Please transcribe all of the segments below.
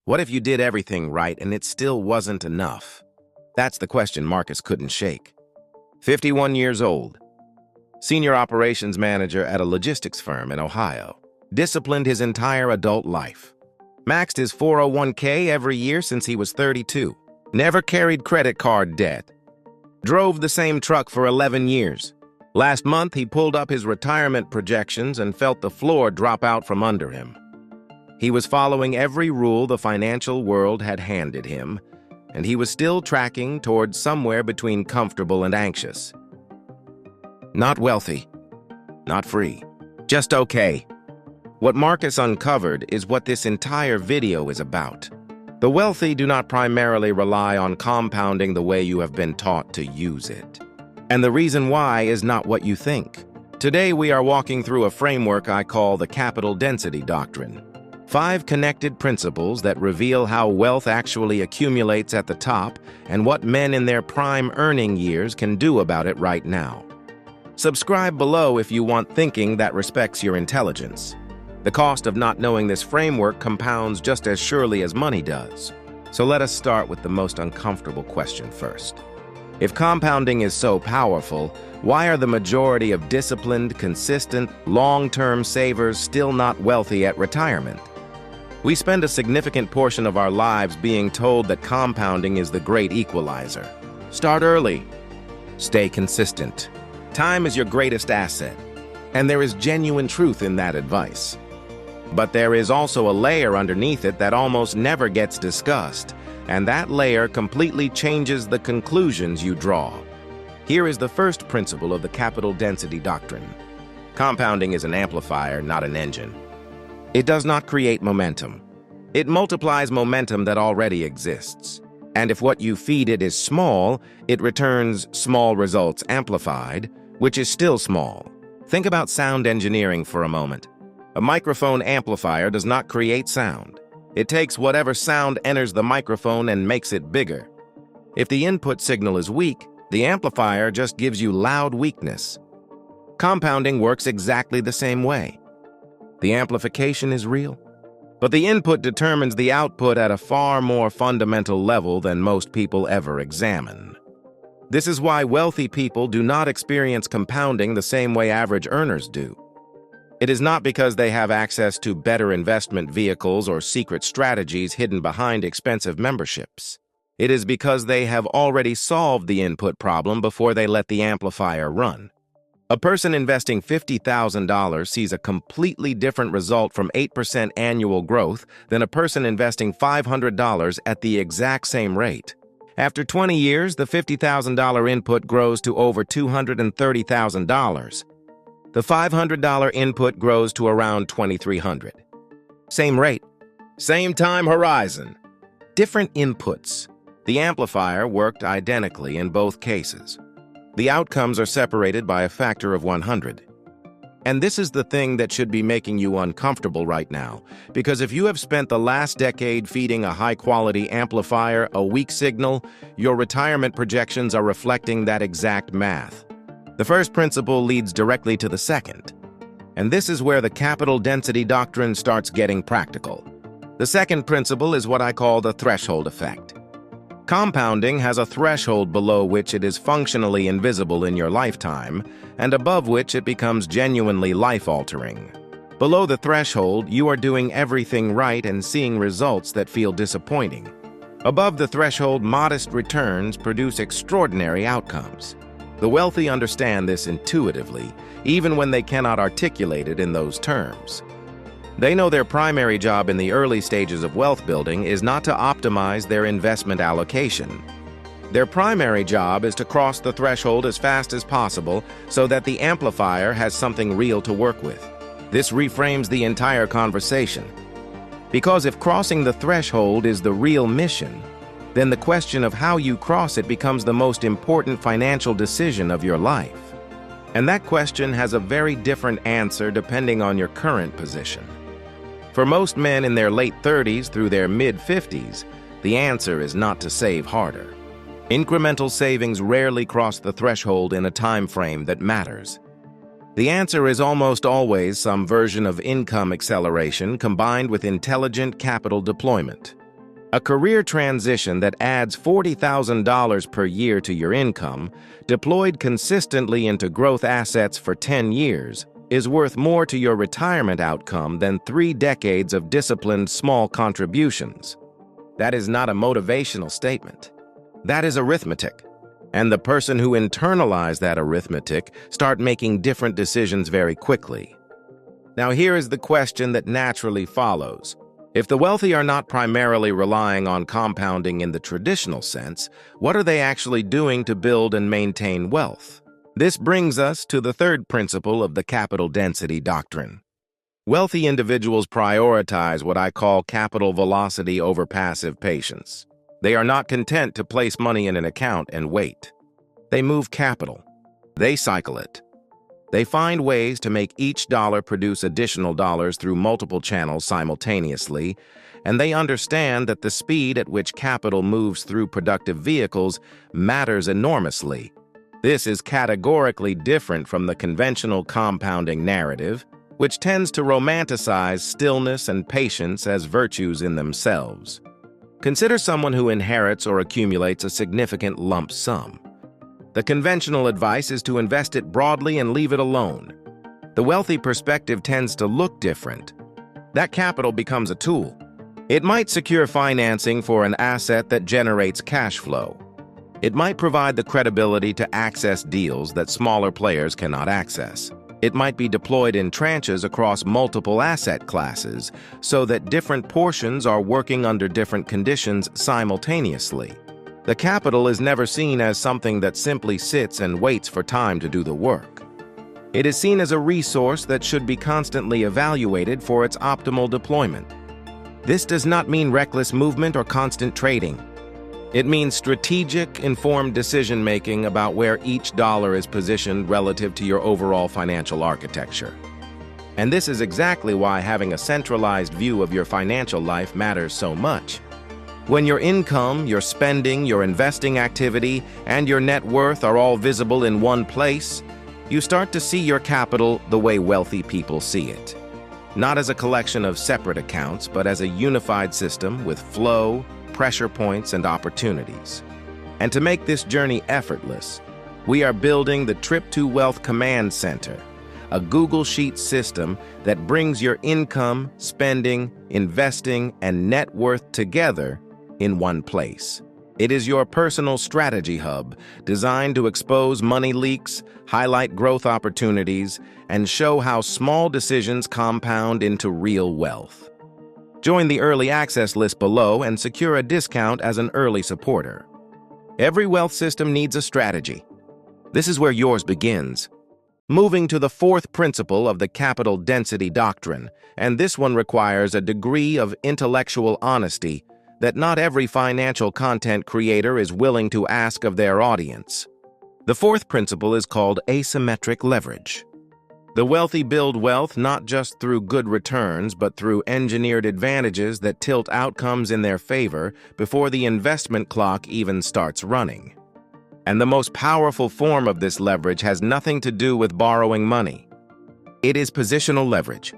What if you did everything right and it still wasn't enough? That's the question Marcus couldn't shake. 51 years old, senior operations manager at a logistics firm in Ohio, disciplined his entire adult life. Maxed his 401k every year since he was 32. Never carried credit card debt. Drove the same truck for 11 years. Last month, he pulled up his retirement projections and felt the floor drop out from under him. He was following every rule the financial world had handed him, and he was still tracking towards somewhere between comfortable and anxious. Not wealthy, not free, just okay. What Marcus uncovered is what this entire video is about. The wealthy do not primarily rely on compounding the way you have been taught to use it. And the reason why is not what you think. Today we are walking through a framework I call the capital density doctrine. 5 connected principles that reveal how wealth actually accumulates at the top and what men in their prime earning years can do about it right now. Subscribe below if you want thinking that respects your intelligence. The cost of not knowing this framework compounds just as surely as money does. So let us start with the most uncomfortable question first. If compounding is so powerful, why are the majority of disciplined, consistent, long-term savers still not wealthy at retirement? We spend a significant portion of our lives being told that compounding is the great equalizer. Start early. Stay consistent. Time is your greatest asset, and there is genuine truth in that advice. But there is also a layer underneath it that almost never gets discussed, and that layer completely changes the conclusions you draw. Here is the first principle of the capital density doctrine. Compounding is an amplifier, not an engine. It does not create momentum. It multiplies momentum that already exists. And if what you feed it is small, it returns small results amplified, which is still small. Think about sound engineering for a moment. A microphone amplifier does not create sound. It takes whatever sound enters the microphone and makes it bigger. If the input signal is weak, the amplifier just gives you loud weakness. Compounding works exactly the same way. The amplification is real, but the input determines the output at a far more fundamental level than most people ever examine. This is why wealthy people do not experience compounding the same way average earners do. It is not because they have access to better investment vehicles or secret strategies hidden behind expensive memberships. It is because they have already solved the input problem before they let the amplifier run. A person investing $50,000 sees a completely different result from 8% annual growth than a person investing $500 at the exact same rate. After 20 years, the $50,000 input grows to over $230,000. The $500 input grows to around $2,300. Same rate, same time horizon, different inputs. The amplifier worked identically in both cases. The outcomes are separated by a factor of 100. And this is the thing that should be making you uncomfortable right now, because if you have spent the last decade feeding a high-quality amplifier a weak signal, your retirement projections are reflecting that exact math. The first principle leads directly to the second, and this is where the capital density doctrine starts getting practical. The second principle is what I call the threshold effect. Compounding has a threshold below which it is functionally invisible in your lifetime, and above which it becomes genuinely life-altering. Below the threshold, you are doing everything right and seeing results that feel disappointing. Above the threshold, modest returns produce extraordinary outcomes. The wealthy understand this intuitively, even when they cannot articulate it in those terms. They know their primary job in the early stages of wealth building is not to optimize their investment allocation. Their primary job is to cross the threshold as fast as possible so that the amplifier has something real to work with. This reframes the entire conversation. Because if crossing the threshold is the real mission, then the question of how you cross it becomes the most important financial decision of your life. And that question has a very different answer depending on your current position. For most men in their late 30s through their mid-50s, the answer is not to save harder. Incremental savings rarely cross the threshold in a time frame that matters. The answer is almost always some version of income acceleration combined with intelligent capital deployment. A career transition that adds $40,000 per year to your income, deployed consistently into growth assets for 10 years, is worth more to your retirement outcome than 3 decades of disciplined small contributions. That is not a motivational statement. That is arithmetic. And the person who internalized that arithmetic start making different decisions very quickly. Now here is the question that naturally follows. If the wealthy are not primarily relying on compounding in the traditional sense, what are they actually doing to build and maintain wealth? This brings us to the third principle of the capital density doctrine. Wealthy individuals prioritize what I call capital velocity over passive patience. They are not content to place money in an account and wait. They move capital. They cycle it. They find ways to make each dollar produce additional dollars through multiple channels simultaneously, and they understand that the speed at which capital moves through productive vehicles matters enormously. This is categorically different from the conventional compounding narrative, which tends to romanticize stillness and patience as virtues in themselves. Consider someone who inherits or accumulates a significant lump sum. The conventional advice is to invest it broadly and leave it alone. The wealthy perspective tends to look different. That capital becomes a tool. It might secure financing for an asset that generates cash flow. It might provide the credibility to access deals that smaller players cannot access. It might be deployed in tranches across multiple asset classes so that different portions are working under different conditions simultaneously. The capital is never seen as something that simply sits and waits for time to do the work. It is seen as a resource that should be constantly evaluated for its optimal deployment. This does not mean reckless movement or constant trading. It means strategic, informed decision-making about where each dollar is positioned relative to your overall financial architecture. And this is exactly why having a centralized view of your financial life matters so much. When your income, your spending, your investing activity, and your net worth are all visible in one place, you start to see your capital the way wealthy people see it. Not as a collection of separate accounts, but as a unified system with flow, pressure points, and opportunities. And to make this journey effortless, we are building the Trip to Wealth Command Center, a Google Sheets system that brings your income, spending, investing, and net worth together in one place. It is your personal strategy hub designed to expose money leaks, highlight growth opportunities, and show how small decisions compound into real wealth. Join the early access list below and secure a discount as an early supporter. Every wealth system needs a strategy. This is where yours begins. Moving to the fourth principle of the capital density doctrine, and this one requires a degree of intellectual honesty that not every financial content creator is willing to ask of their audience. The fourth principle is called asymmetric leverage. The wealthy build wealth not just through good returns, but through engineered advantages that tilt outcomes in their favor before the investment clock even starts running. And the most powerful form of this leverage has nothing to do with borrowing money. It is positional leverage.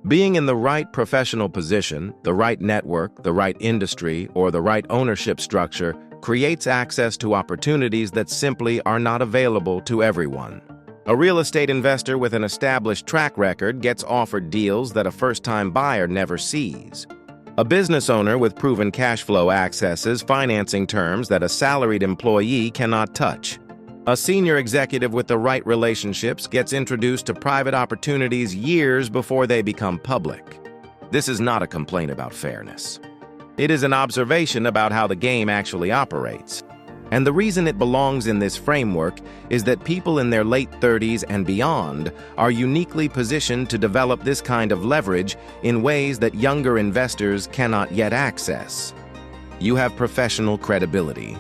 Being in the right professional position, the right network, the right industry, or the right ownership structure creates access to opportunities that simply are not available to everyone. A real estate investor with an established track record gets offered deals that a first-time buyer never sees. A business owner with proven cash flow accesses financing terms that a salaried employee cannot touch. A senior executive with the right relationships gets introduced to private opportunities years before they become public. This is not a complaint about fairness. It is an observation about how the game actually operates. And the reason it belongs in this framework is that people in their late 30s and beyond are uniquely positioned to develop this kind of leverage in ways that younger investors cannot yet access. You have professional credibility.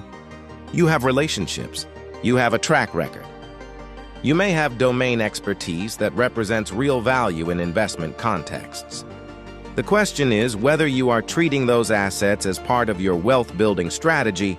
You have relationships. You have a track record. You may have domain expertise that represents real value in investment contexts. The question is whether you are treating those assets as part of your wealth-building strategy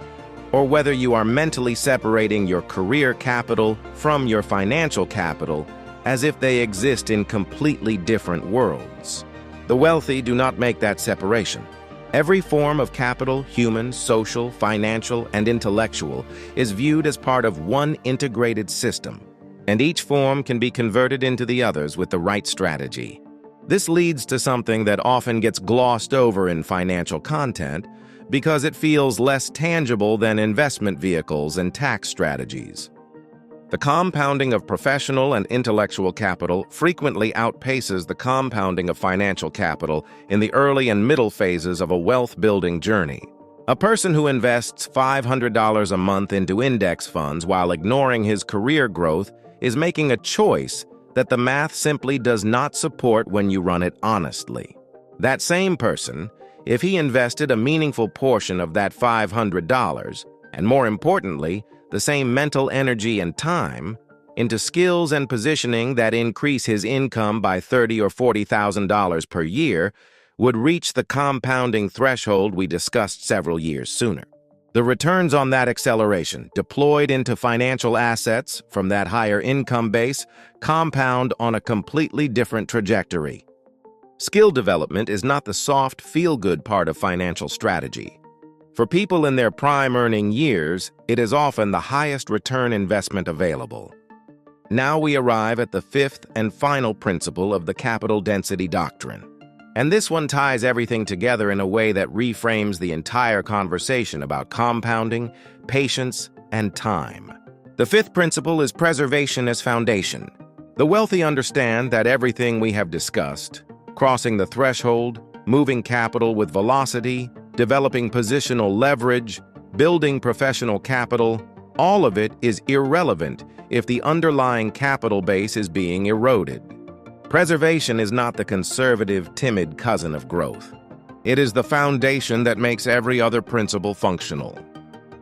or whether you are mentally separating your career capital from your financial capital as if they exist in completely different worlds. The wealthy do not make that separation. Every form of capital, human, social, financial, and intellectual, is viewed as part of one integrated system, and each form can be converted into the others with the right strategy. This leads to something that often gets glossed over in financial content because it feels less tangible than investment vehicles and tax strategies. The compounding of professional and intellectual capital frequently outpaces the compounding of financial capital in the early and middle phases of a wealth-building journey. A person who invests $500 a month into index funds while ignoring his career growth is making a choice that the math simply does not support when you run it honestly. That same person, if he invested a meaningful portion of that $500, and more importantly, the same mental energy and time, into skills and positioning that increase his income by $30,000 or $40,000 per year, would reach the compounding threshold we discussed several years sooner. The returns on that acceleration, deployed into financial assets from that higher income base, compound on a completely different trajectory. Skill development is not the soft, feel-good part of financial strategy. For people in their prime earning years, it is often the highest return investment available. Now we arrive at the fifth and final principle of the capital density doctrine. And this one ties everything together in a way that reframes the entire conversation about compounding, patience, and time. The fifth principle is preservation as foundation. The wealthy understand that everything we have discussed, crossing the threshold, moving capital with velocity, developing positional leverage, building professional capital, all of it is irrelevant if the underlying capital base is being eroded. Preservation is not the conservative, timid cousin of growth. It is the foundation that makes every other principle functional.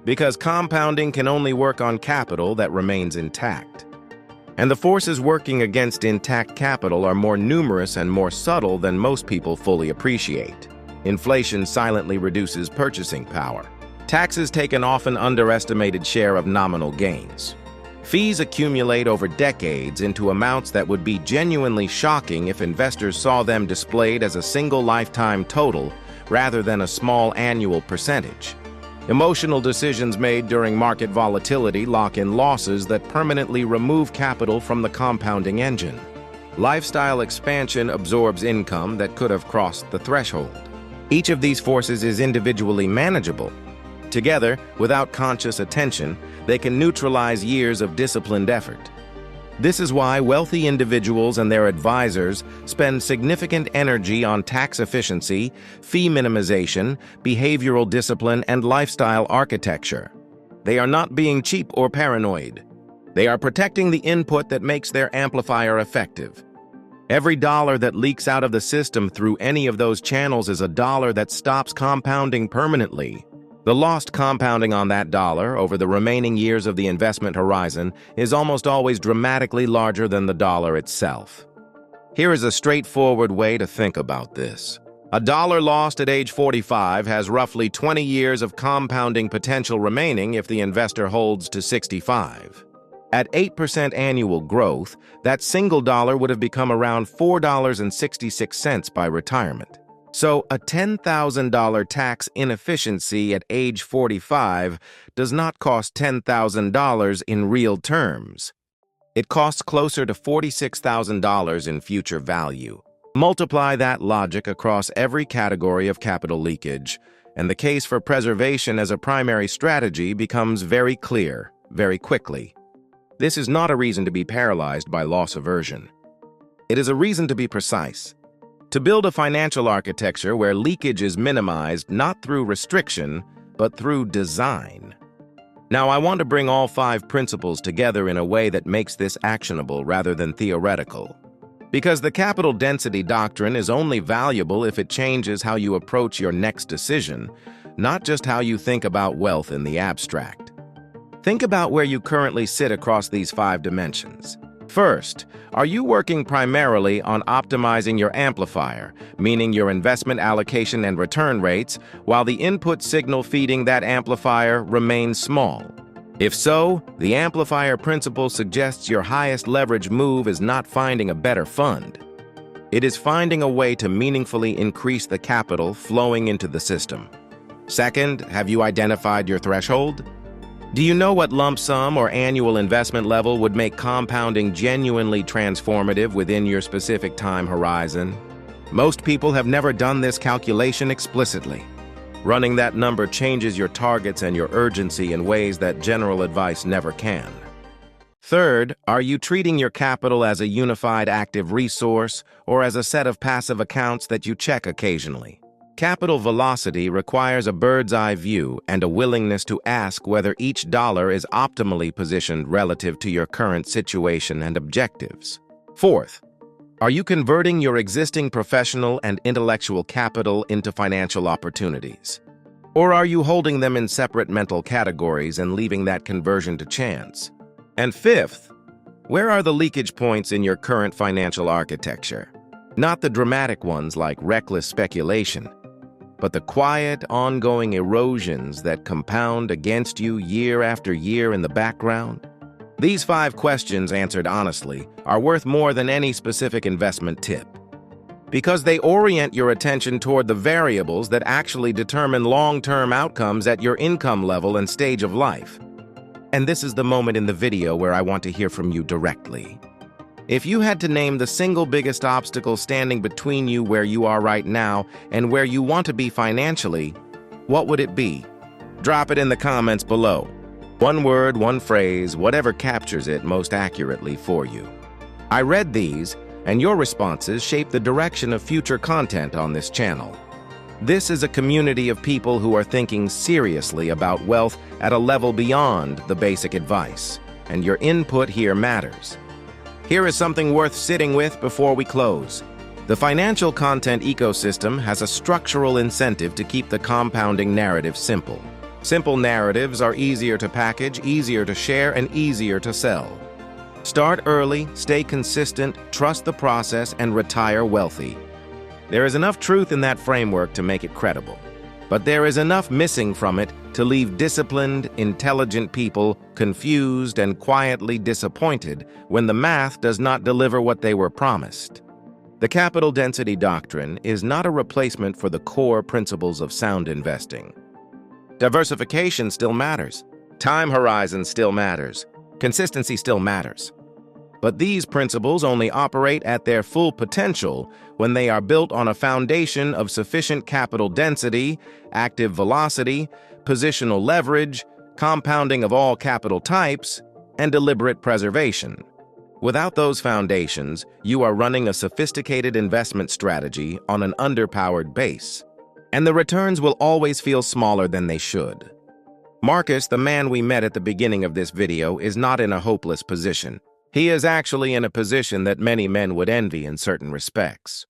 Because compounding can only work on capital that remains intact. And the forces working against intact capital are more numerous and more subtle than most people fully appreciate. Inflation silently reduces purchasing power. Taxes take an often underestimated share of nominal gains. Fees accumulate over decades into amounts that would be genuinely shocking if investors saw them displayed as a single lifetime total rather than a small annual percentage. Emotional decisions made during market volatility lock in losses that permanently remove capital from the compounding engine. Lifestyle expansion absorbs income that could have crossed the threshold. Each of these forces is individually manageable. Together, without conscious attention, they can neutralize years of disciplined effort. This is why wealthy individuals and their advisors spend significant energy on tax efficiency, fee minimization, behavioral discipline, and lifestyle architecture. They are not being cheap or paranoid. They are protecting the input that makes their amplifier effective. Every dollar that leaks out of the system through any of those channels is a dollar that stops compounding permanently. The lost compounding on that dollar over the remaining years of the investment horizon is almost always dramatically larger than the dollar itself. Here is a straightforward way to think about this. A dollar lost at age 45 has roughly 20 years of compounding potential remaining if the investor holds to 65. At 8% annual growth, that single dollar would have become around $4.66 by retirement. So a $10,000 tax inefficiency at age 45 does not cost $10,000 in real terms. It costs closer to $46,000 in future value. Multiply that logic across every category of capital leakage, and the case for preservation as a primary strategy becomes very clear, very quickly. This is not a reason to be paralyzed by loss aversion. It is a reason to be precise. To build a financial architecture where leakage is minimized not through restriction, but through design. Now, I want to bring all 5 principles together in a way that makes this actionable rather than theoretical. Because the capital density doctrine is only valuable if it changes how you approach your next decision, not just how you think about wealth in the abstract. Think about where you currently sit across these 5 dimensions. First, are you working primarily on optimizing your amplifier, meaning your investment allocation and return rates, while the input signal feeding that amplifier remains small? If so, the amplifier principle suggests your highest leverage move is not finding a better fund. It is finding a way to meaningfully increase the capital flowing into the system. Second, have you identified your threshold? Do you know what lump sum or annual investment level would make compounding genuinely transformative within your specific time horizon? Most people have never done this calculation explicitly. Running that number changes your targets and your urgency in ways that general advice never can. Third, are you treating your capital as a unified active resource or as a set of passive accounts that you check occasionally? Capital velocity requires a bird's-eye view and a willingness to ask whether each dollar is optimally positioned relative to your current situation and objectives. Fourth, are you converting your existing professional and intellectual capital into financial opportunities? Or are you holding them in separate mental categories and leaving that conversion to chance? And fifth, where are the leakage points in your current financial architecture? Not the dramatic ones like reckless speculation, but the quiet, ongoing erosions that compound against you year after year in the background? These 5 questions, answered honestly, are worth more than any specific investment tip, because they orient your attention toward the variables that actually determine long-term outcomes at your income level and stage of life. And this is the moment in the video where I want to hear from you directly. If you had to name the single biggest obstacle standing between you where you are right now and where you want to be financially, what would it be? Drop it in the comments below. One word, one phrase, whatever captures it most accurately for you. I read these, and your responses shape the direction of future content on this channel. This is a community of people who are thinking seriously about wealth at a level beyond the basic advice, and your input here matters. Here is something worth sitting with before we close. The financial content ecosystem has a structural incentive to keep the compounding narrative simple. Simple narratives are easier to package, easier to share, and easier to sell. Start early, stay consistent, trust the process, and retire wealthy. There is enough truth in that framework to make it credible, but there is enough missing from it to leave disciplined, intelligent people confused and quietly disappointed when the math does not deliver what they were promised. The capital density doctrine is not a replacement for the core principles of sound investing. Diversification still matters. Time horizon still matters. Consistency still matters. But these principles only operate at their full potential when they are built on a foundation of sufficient capital density, active velocity, positional leverage, compounding of all capital types, and deliberate preservation. Without those foundations, you are running a sophisticated investment strategy on an underpowered base, and the returns will always feel smaller than they should. Marcus, the man we met at the beginning of this video, is not in a hopeless position. He is actually in a position that many men would envy in certain respects.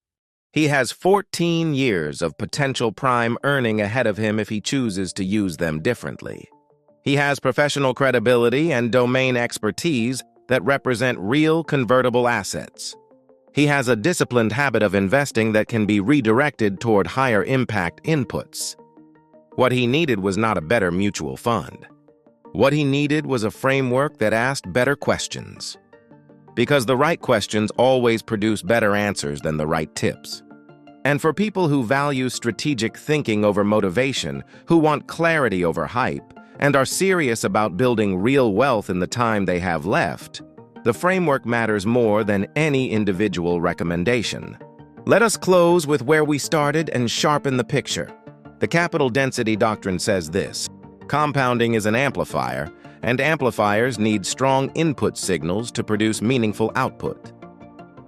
He has 14 years of potential prime earning ahead of him if he chooses to use them differently. He has professional credibility and domain expertise that represent real convertible assets. He has a disciplined habit of investing that can be redirected toward higher impact inputs. What he needed was not a better mutual fund. What he needed was a framework that asked better questions. Because the right questions always produce better answers than the right tips. And for people who value strategic thinking over motivation, who want clarity over hype, and are serious about building real wealth in the time they have left, the framework matters more than any individual recommendation. Let us close with where we started and sharpen the picture. The capital density doctrine says this: compounding is an amplifier, and amplifiers need strong input signals to produce meaningful output.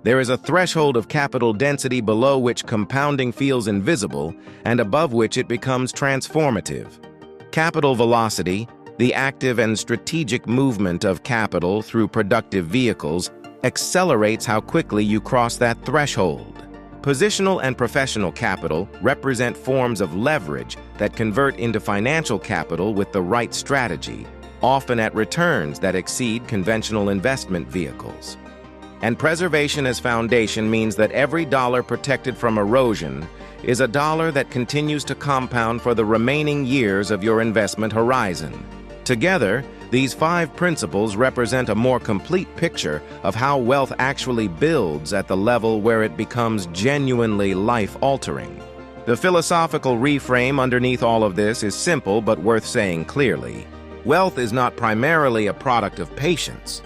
There is a threshold of capital density below which compounding feels invisible and above which it becomes transformative. Capital velocity, the active and strategic movement of capital through productive vehicles, accelerates how quickly you cross that threshold. Positional and professional capital represent forms of leverage that convert into financial capital with the right strategy, often at returns that exceed conventional investment vehicles. And preservation as foundation means that every dollar protected from erosion is a dollar that continues to compound for the remaining years of your investment horizon. Together, these 5 principles represent a more complete picture of how wealth actually builds at the level where it becomes genuinely life-altering. The philosophical reframe underneath all of this is simple but worth saying clearly. Wealth is not primarily a product of patience.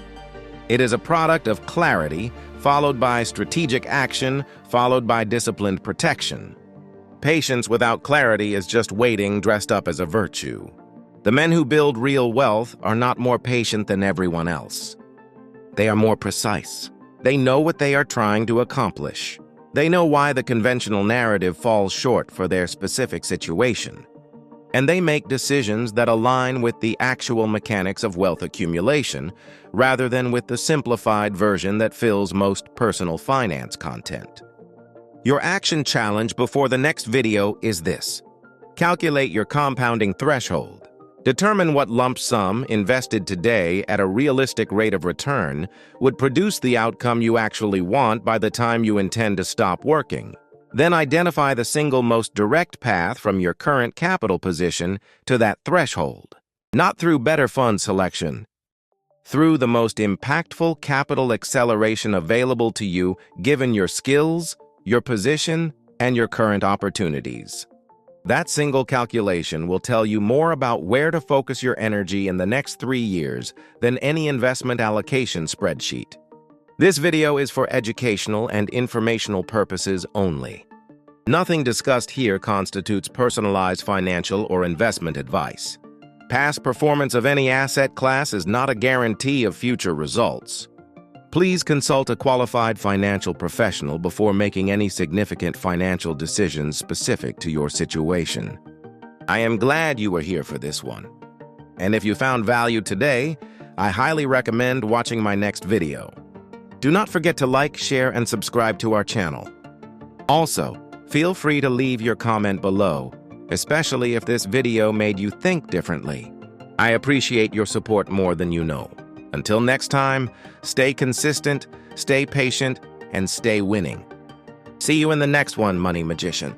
It is a product of clarity, followed by strategic action, followed by disciplined protection. Patience without clarity is just waiting dressed up as a virtue. The men who build real wealth are not more patient than everyone else. They are more precise. They know what they are trying to accomplish. They know why the conventional narrative falls short for their specific situation. And they make decisions that align with the actual mechanics of wealth accumulation, rather than with the simplified version that fills most personal finance content. Your action challenge before the next video is this. Calculate your compounding threshold. Determine what lump sum invested today at a realistic rate of return would produce the outcome you actually want by the time you intend to stop working. Then identify the single most direct path from your current capital position to that threshold. Not through better fund selection, through the most impactful capital acceleration available to you given your skills, your position, and your current opportunities. That single calculation will tell you more about where to focus your energy in the next 3 years than any investment allocation spreadsheet. This video is for educational and informational purposes only. Nothing discussed here constitutes personalized financial or investment advice. Past performance of any asset class is not a guarantee of future results. Please consult a qualified financial professional before making any significant financial decisions specific to your situation. I am glad you were here for this one. And if you found value today, I highly recommend watching my next video. Do not forget to like, share, and subscribe to our channel. Also, feel free to leave your comment below, especially if this video made you think differently. I appreciate your support more than you know. Until next time, stay consistent, stay patient, and stay winning. See you in the next one, Money Magician.